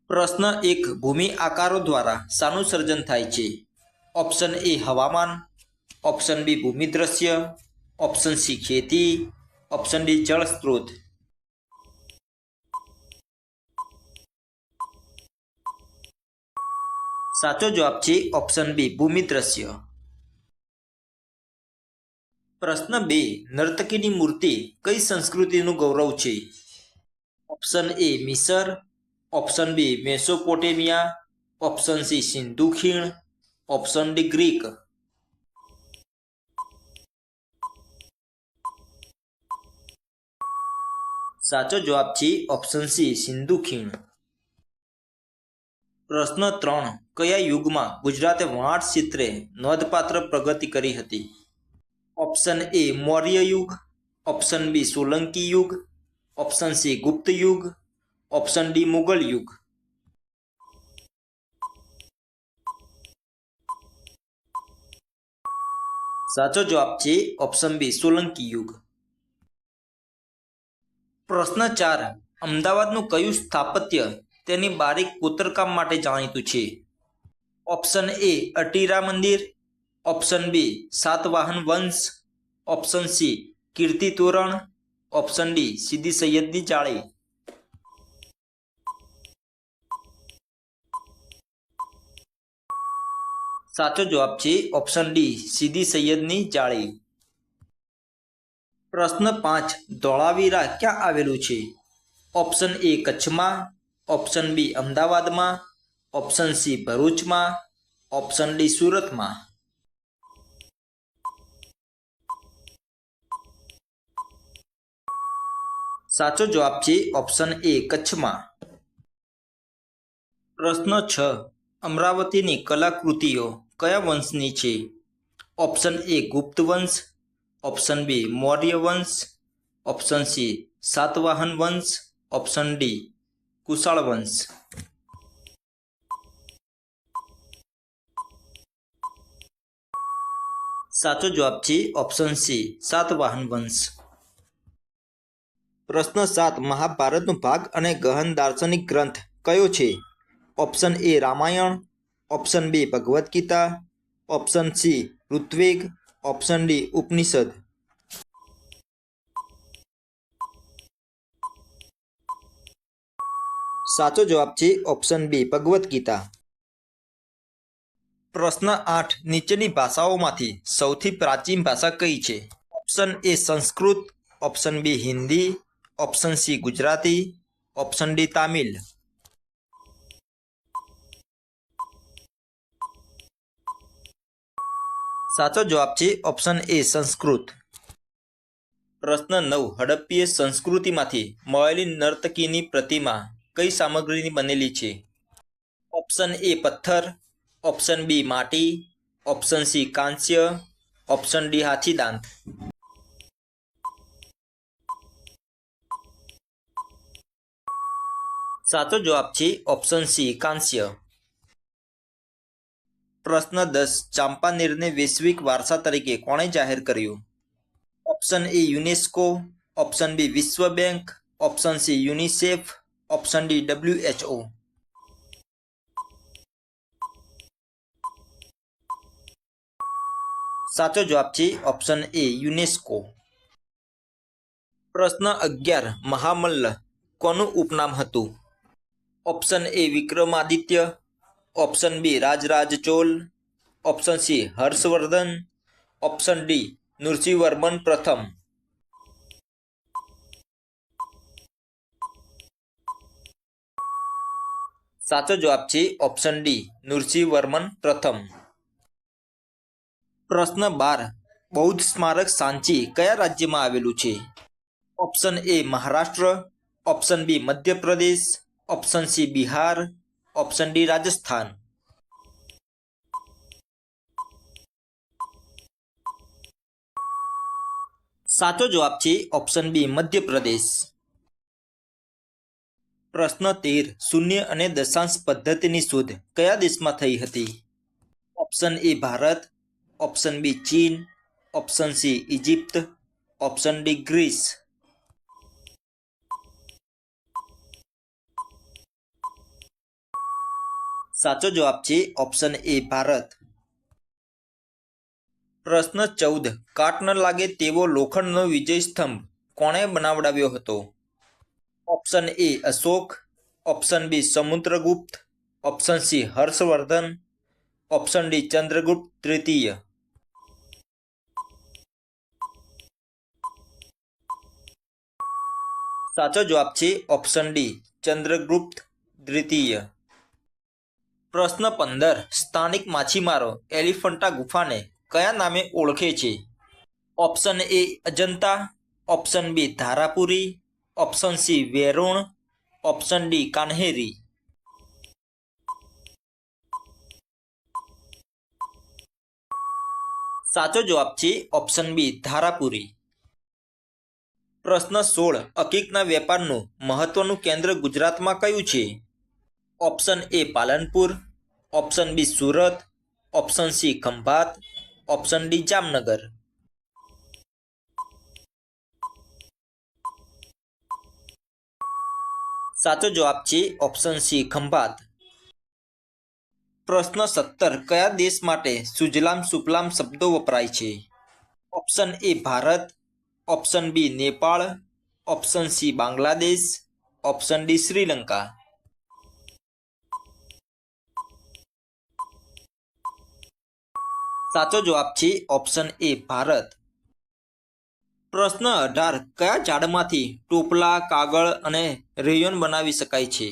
પ્રશ્ન એક, ભૂમિ આકારો દ્વારા શાનું સર્જન થાય છે? ઓપ્શન એ હવામાન, ઓપ્શન બી ભૂમિ દ્રશ્ય, ઓપ્શન સી ખેતી, ઓપ્શન ડી જળ સ્ત્રોત. સાચો જવાબ છે ઓપ્શન બી ભૂમિ દ્રશ્ય. પ્રશ્ન બે, નર્તકીની મૂર્તિ કઈ સંસ્કૃતિનું ગૌરવ છે? ઓપ્શન એ મિસર, option B Mesopotamia, option C Sindhu ખીણ, ઓપ્શન ડી ગ્રીક. સાચો જવાબ છે ઓપ્શન સી સિંધુ ખીણ. પ્રશ્ન ત્રણ, કયા યુગમાં ગુજરાતે વણાટ ક્ષેત્રે નોંધપાત્ર પ્રગતિ કરી હતી? ઓપ્શન એ મૌર્ય યુગ, ઓપ્શન બી સોલંકી યુગ, ઓપ્શન સી ગુપ્ત યુગ, ઓપ્શન ડી મુગલ યુગ. સાચો જવાબ છે ઓપ્શન બી સોલંકી યુગ. પ્રશ્ન ચાર, અમદાવાદનું કયું સ્થાપત્ય તેની બારીક કોતરકામ માટે જાણીતું છે? ઓપ્શન એ અટીરા મંદિર, ઓપ્શન બી સાતવાહન વંશ, option C Kirti Toran, option D Sidi સૈયદની જાળી. સાચો જવાબ છે ઓપ્શન ડી સીદી સૈયદની જાળી. પ્રશ્ન પાંચ, ધોળાવીરા ક્યાં આવેલું છે? ઓપ્શન એ કચ્છમાં, ઓપ્શન બી અમદાવાદમાં, ઓપ્શન સી ભરૂચમાં, ઓપ્શન ડી સુરતમાં. સાચો જવાબ છે ઓપ્શન એ કચ્છમાં. પ્રશ્ન છ, અમરાવતીની કલાકૃતિઓ કયા વંશની છે? ઓપ્શન એ ગુપ્ત વંશ, ઓપ્શન બી મૌર્ય વંશ, ઓપ્શન સી સાતવાહન વંશ, ઓપ્શન ડી કુશાળ વંશ. સાચો જવાબ છે ઓપ્શન સી સાતવાહન વંશ. પ્રશ્ન સાત, મહાભારતનો ભાગ અને ગહન દાર્શનિક ગ્રંથ કયો છે? Option A Ramayan, option B Bhagavad Gita, option C ઋત્વેગ, ઓપ્શન ડી ઉપનિષદ. સાચો જવાબ છે ઓપ્શન બી ભગવદ્ ગીતા. પ્રશ્ન આઠ, નીચેની ભાષાઓમાંથી સૌથી પ્રાચીન ભાષા કઈ છે? Option A Sanskrit, option B Hindi, option C Gujarati, option D Tamil. સાચો જવાબ છે ઓપ્શન એ સંસ્કૃત. પ્રશ્ન નવ, હડપ્પીય સંસ્કૃતિમાંથી મળેલી નર્તકીની પ્રતિમા કઈ સામગ્રીની બનેલી છે? ઓપ્શન એ પથ્થર, ઓપ્શન બી માટી, ઓપ્શન સી કાંસ્ય, ઓપ્શન ડી હાથીદાંત. સાચો જવાબ છે ઓપ્શન સી કાંસ્ય. પ્રશ્ન 10, ચાંપાનેરને વૈશ્વિક વારસા તરીકે કોણે જાહેર કર્યું? Option A UNESCO, option B વિશ્વ bank, option C UNICEF, option D WHO. સાચો જવાબ છે ઓપ્શન એ યુનેસ્કો. પ્રશ્ન 11, મહામલ્લ કોનું ઉપનામ હતું? Option A Vikramaditya, option B Rajaraja Chola, option C Harshvardhan, option D Narasimhavarman પ્રથમ. સાચો જવાબ છે ઓપ્શન ડી નૃસિંહવર્મન પ્રથમ. પ્રશ્ન 12, બૌદ્ધ સ્મારક સાંચી કયા રાજ્યમાં આવેલું છે? Option A Maharashtra, option B Madhya Pradesh, option C Bihar, option D Rajasthan. સાચો જવાબ છે ઓપ્શન બી મધ્યપ્રદેશ. પ્રશ્ન 13, શૂન્ય અને દશાંશ પદ્ધતિની શોધ કયા દેશમાં થઈ હતી? Option A Bharat, option B Chin, option C Egypt, option D Greece. સાચો જવાબ છે ઓપ્શન એ ભારત. પ્રશ્ન 14. કાટ ન લાગે તેવો લોખંડનો વિજય સ્તંભ કોણે બનાવડાવ્યો હતો? Option A Ashoka, option B Samudragupta, option C Harshvardhan, option D Chandragupta તૃતીય. સાચો જવાબ છે ઓપ્શન ડી ચંદ્રગુપ્ત દ્વિતીય. પ્રશ્ન 15. સ્થાનિક માછીમારો એલિફન્ટા ગુફાને કયા નામે ઓળખે છે? Option A Ajanta, option B Dharapuri, option C Verul, option D Kanheri. સાચો જવાબ છે ઓપ્શન બી ધારાપુરી. પ્રશ્ન 16. અકીકના વેપારનું મહત્વનું કેન્દ્ર ગુજરાતમાં કયું છે? Option A Palanpur, option B Surat, option C Khambhat, option D Jamnagar. સાચો જવાબ છે ઓપ્શન સી ખંભાત. પ્રશ્ન 17. કયા દેશ માટે સુજલામ સુફલામ શબ્દો વપરાય છે? Option A Bharat, option B Nepal, option C Bangladesh, option D Sri Lanka. સાચો જવાબ છે ઓપ્શન એ ભારત. પ્રશ્ન 18. કયા ઝાડમાંથી ટોપલા, કાગળ અને રેયોન બનાવી શકાય છે?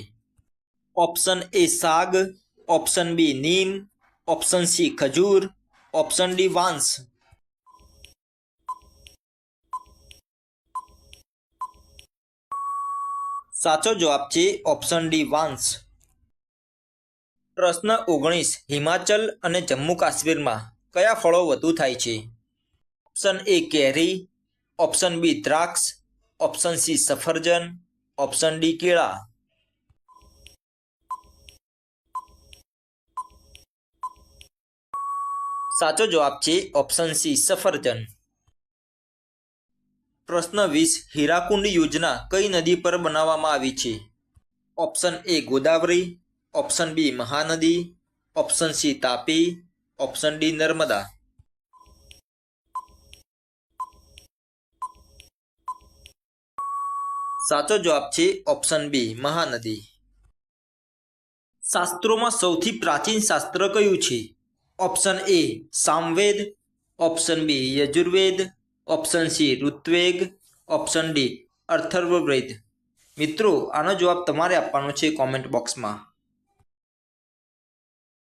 ઓપ્શન એ સાગ, ઓપ્શન બી નીમ, ઓપ્શન સી ખજૂર, ઓપ્શન ડી વાંસ. સાચો જવાબ છે ઓપ્શન ડી વાંસ. પ્રશ્ન 19. હિમાચલ અને જમ્મુ કાશ્મીરમાં કયા ફળો વધુ થાય છે? ઓપ્શન એ કેરી, ઓપ્શન બી દ્રાક્ષ, ઓપ્શન સી સફરજન, ઓપ્શન ડી કેળા. સાચો જવાબ છે ઓપ્શન સી સફરજન. પ્રશ્ન 20. હીરાકુંડ યોજના કઈ નદી પર બનાવવામાં આવી છે? Option A Godavari, option B Mahanadi, option C Tapi, option D Narmada. સાચો જવાબ છે ઓપ્શન બી મહાનદી. શાસ્ત્રોમાં સૌથી પ્રાચીન શાસ્ત્ર કયું છે? Option A Samaveda, option B Yajurveda, option C ઋત્વેગ, ઓપ્શન ડી અથર્વવેદ. મિત્રો આનો જવાબ તમારે આપવાનો છે કોમેન્ટ બોક્સમાં.